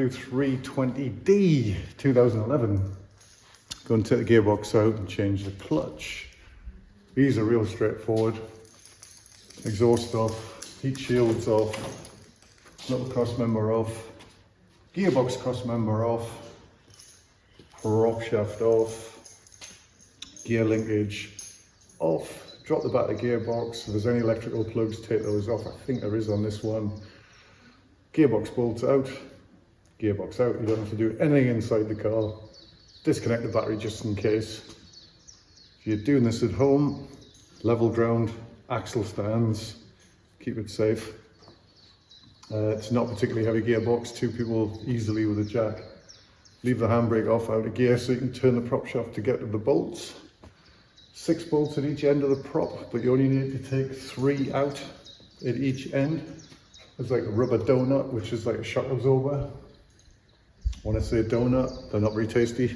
BMW 320D 2011. Go and take the gearbox out and change the clutch. These are real straightforward. Exhaust off, heat shields off, little cross member off, gearbox cross member off, prop shaft off, gear linkage off. Drop the back of the gearbox. If there's any electrical plugs, take those off. I think there is on this one. Gearbox bolts out, gearbox out. You don't have to do anything inside the car. Disconnect the battery just in case. If you're doing this at home, level ground, axle stands, keep it safe. It's not particularly heavy gearbox, 2 people easily with a jack. Leave the handbrake off out of gear so you can turn the prop shaft to get to the bolts. 6 bolts at each end of the prop, but you only need to take 3 out at each end. There's like a rubber donut, which is like a shock absorber. When I say donut, they're not very tasty.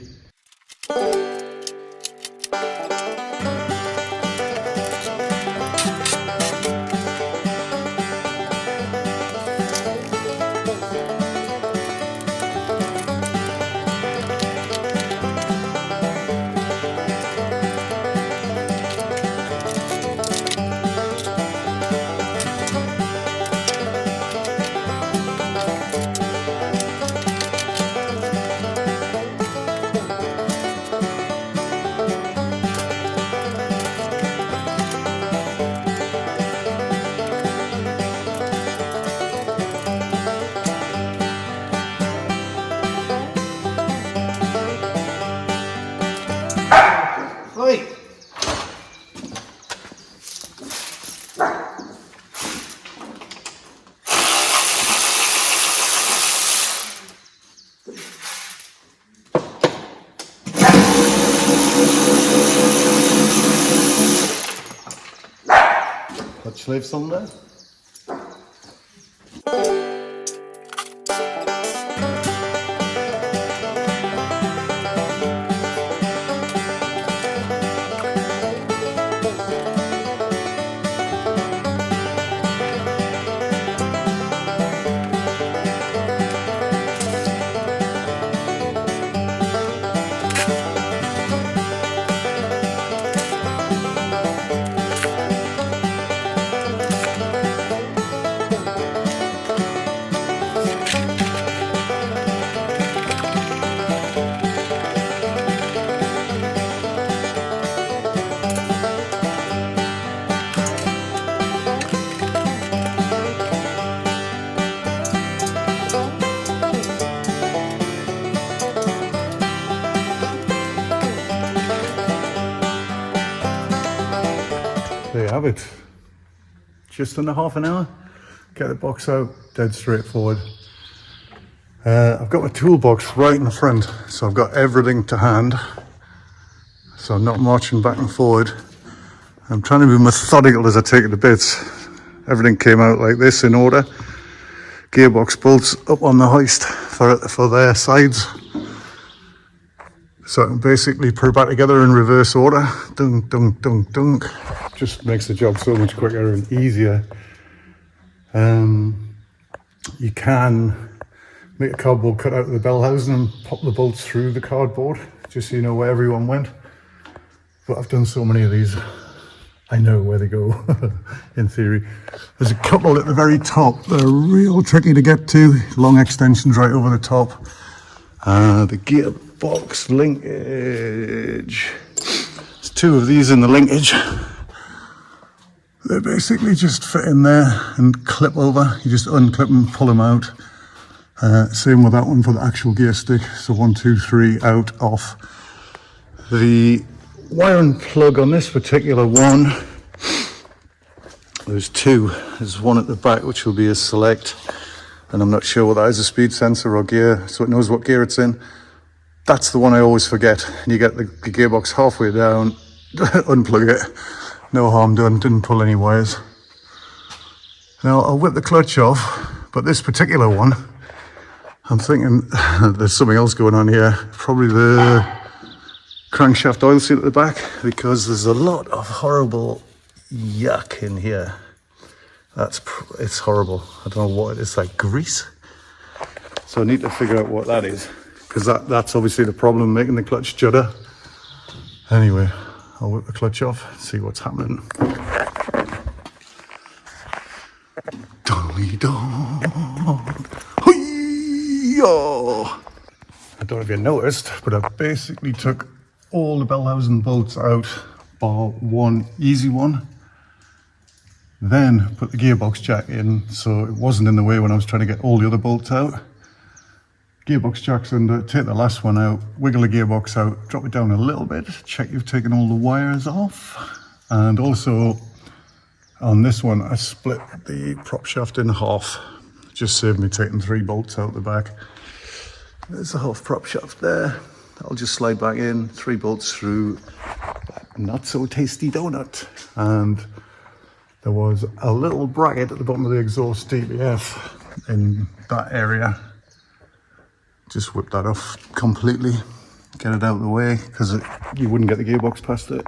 Clutch leaf on there. There you have it. Just under half an hour. Get the box out, dead straightforward. I've got my toolbox right in the front, so I've got everything to hand. So I'm not marching back and forward. I'm trying to be methodical as I take it to bits. Everything came out like this in order. Gearbox bolts up on the hoist for their sides. So I can basically put it back together in reverse order. Dunk, dunk, dunk, dunk. Just makes the job so much quicker and easier. You can make a cardboard cutout of the bell housing and pop the bolts through the cardboard, just so you know where everyone went. But I've done so many of these, I know where they go, in theory. There's a couple at the very top that are real tricky to get to. Long extensions right over the top. The gearbox linkage. There's 2 of these in the linkage. They basically just fit in there and clip over. You just unclip them, pull them out. Same with that one for the actual gear stick. So 1, 2, 3, out, off. The wiring plug on this particular one, there's 2. There's one at the back which will be a select, and I'm not sure what that is, a speed sensor or gear, so it knows what gear it's in. That's the one I always forget. And you get the gearbox halfway down, unplug it. No harm done, didn't pull any wires. Now I'll whip the clutch off, but this particular one, I'm thinking there's something else going on here. Probably the crankshaft oil seal at the back, because there's a lot of horrible yuck in here. It's horrible. I don't know what it is, like grease. So I need to figure out what that is, because that's obviously the problem, making the clutch judder. Anyway, I'll whip the clutch off, see what's happening. Dolly dong. Hoo-yah! I don't know if you noticed, but I basically took all the bell housing bolts out, bar one easy one. Then put the gearbox jack in, so it wasn't in the way when I was trying to get all the other bolts out. Gearbox jack's under, take the last one out, wiggle the gearbox out, drop it down a little bit, check you've taken all the wires off. And also on this one, I split the prop shaft in half. Just saved me taking 3 bolts out the back. There's a half prop shaft there. I'll just slide back in, 3 bolts through that not so tasty donut. And there was a little bracket at the bottom of the exhaust DBF in that area. Just whip that off completely, get it out of the way, because you wouldn't get the gearbox past it.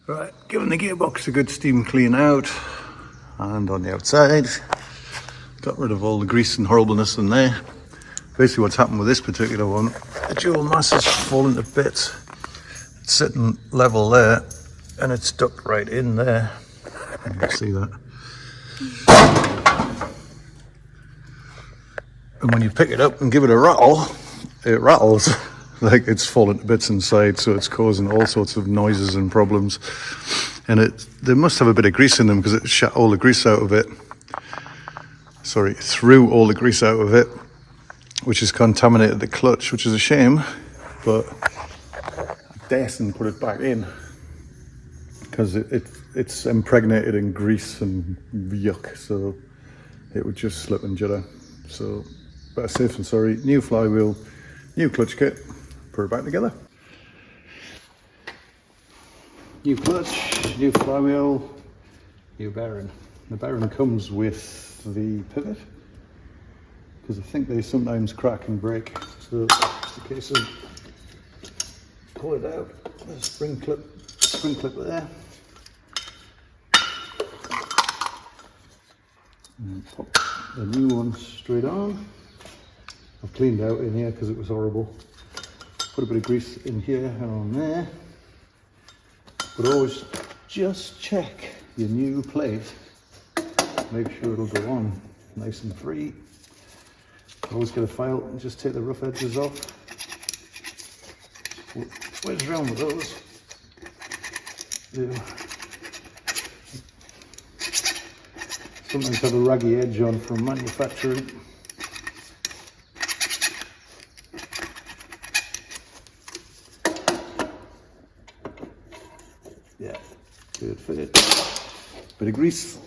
Right, giving the gearbox a good steam clean out, and on the outside, got rid of all the grease and horribleness in there. Basically what's happened with this particular one, the dual mass has fallen to bits. It's sitting level there, and it's stuck right in there. You can see that. And when you pick it up and give it a rattle, it rattles. Like it's fallen to bits inside, so it's causing all sorts of noises and problems. And they must have a bit of grease in them, because it shot all the grease out of it. Sorry, threw all the grease out of it, which has contaminated the clutch, which is a shame. But I daresn't put it back in, because it's impregnated in grease and yuck, so it would just slip and judder. So better safe than sorry. New flywheel, new clutch kit. Put it back together. New clutch, new flywheel, new bearing. The bearing comes with the pivot, because I think they sometimes crack and break. So it's a case of pull it out. There's a spring clip there. And pop the new one straight on. I've cleaned out in here because it was horrible. Put a bit of grease in here and on there. But always just check your new plate. Make sure it'll go on nice and free. Always get a file and just take the rough edges off. Wedge around with those. Yeah. Sometimes have a raggy edge on from manufacturing. Yeah, good fit. Bit of grease.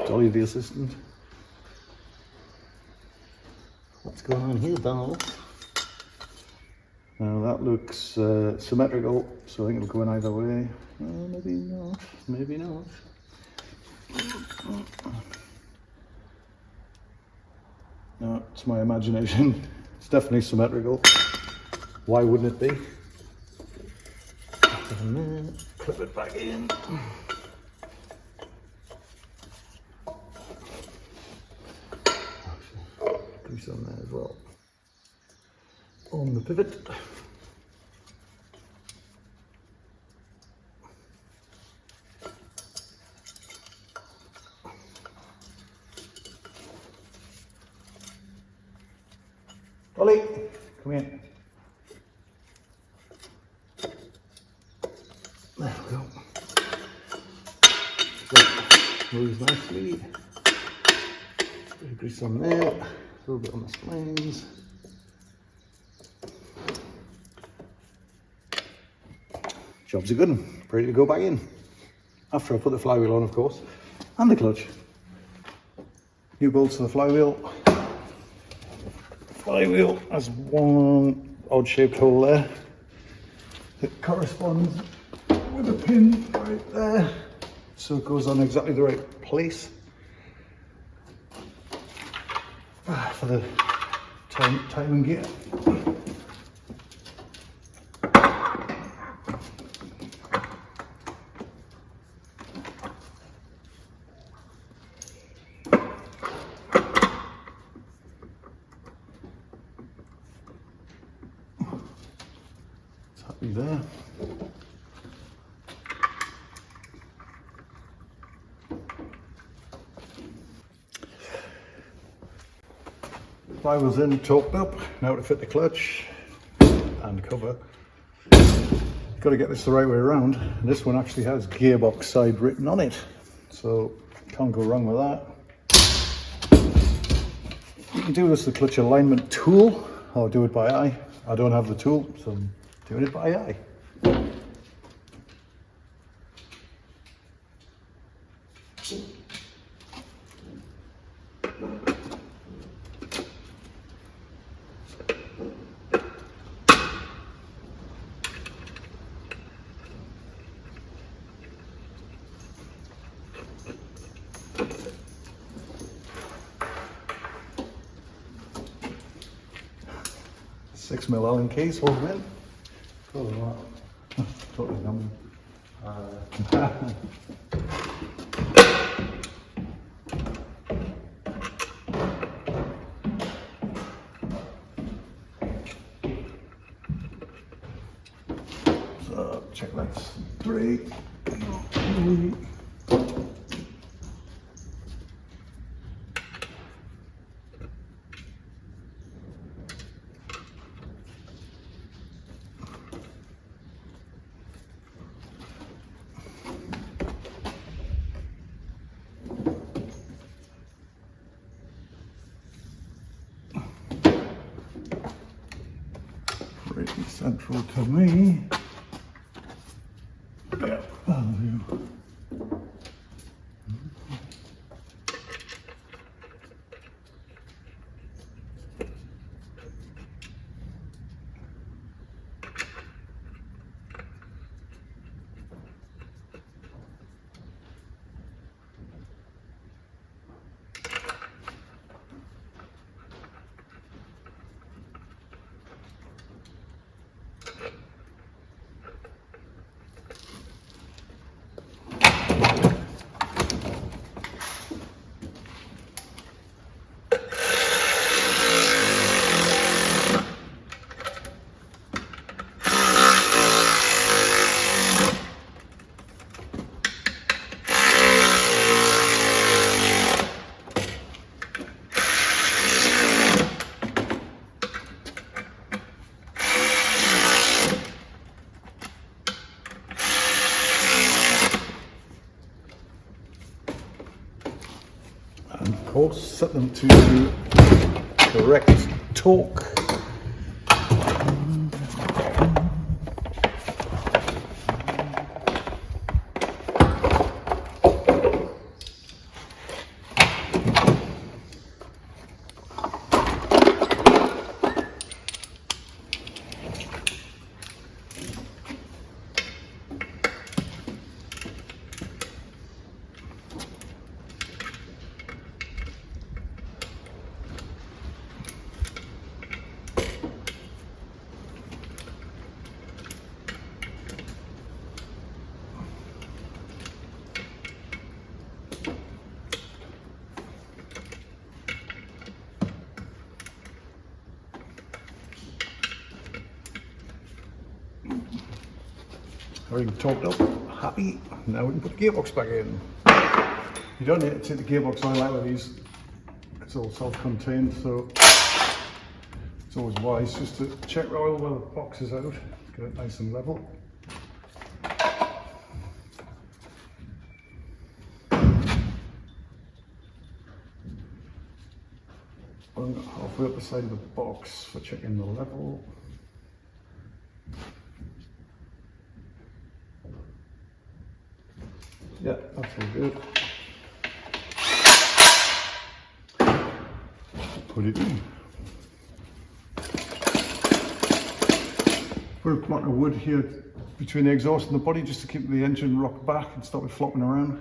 Dolly the assistant. What's going on here, Donald? Now that looks symmetrical, so I think it'll go in either way. Maybe not, maybe not. No, it's my imagination. It's definitely symmetrical. Why wouldn't it be? And then clip it back in. Grease on there as well. On the pivot. Dolly, come here. There we go. So, moves nicely. Bit of grease on there. A little bit on the splines. job's a good one. Ready to go back in. After I put the flywheel on, of course, and the clutch. New bolts for the flywheel. Flywheel has one odd shaped hole there that corresponds with a pin right there, so it goes on exactly the right place for the timing gear. It's happy there. Flywheel's in, torqued up. Now to fit the clutch and cover. Got to get this the right way around. This one actually has Gearbox side written on it, so can't go wrong with that. You can do this with the clutch alignment tool, or do it by eye. I don't have the tool, so I'm doing it by eye. 6mm Allen keys, hold them in. Totally numb. So check that's 3. Pretty central to me. Yeah, that'll do. And of course set them to correct torque. Everything torqued up, happy. Now we can put the gearbox back in. You don't need to take the gearbox oil out of these. It's all self-contained, so it's always wise just to check the oil while the box is out, get it nice and level. I'm halfway up the side of the box for checking the level. all good. Put it in. Put a block of wood here between the exhaust and the body just to keep the engine rocked back and stop it flopping around.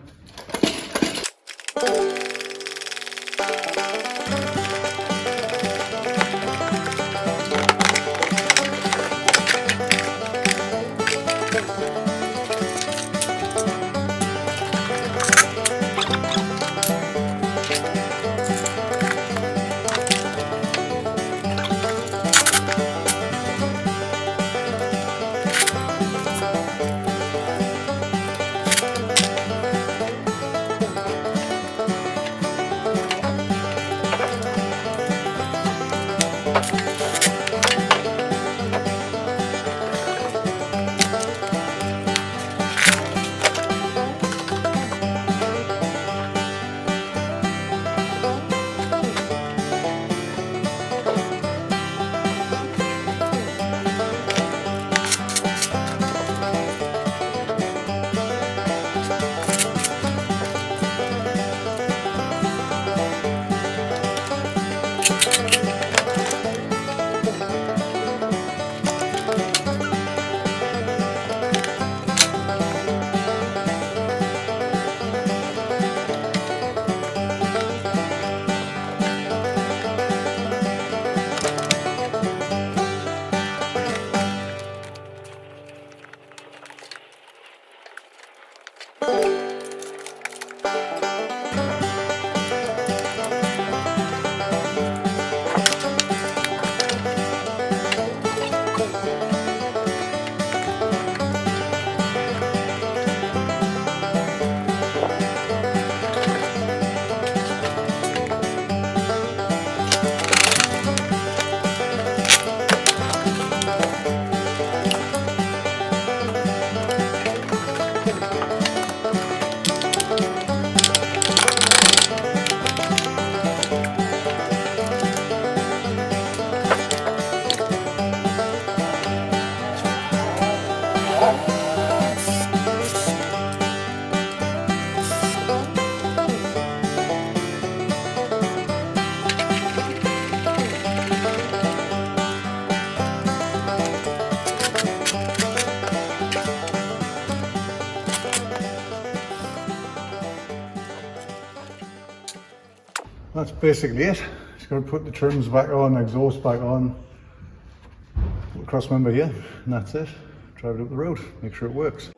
That's basically it. Just got to put the trims back on, exhaust back on, put the cross member here, and that's it. Drive it up the road, make sure it works.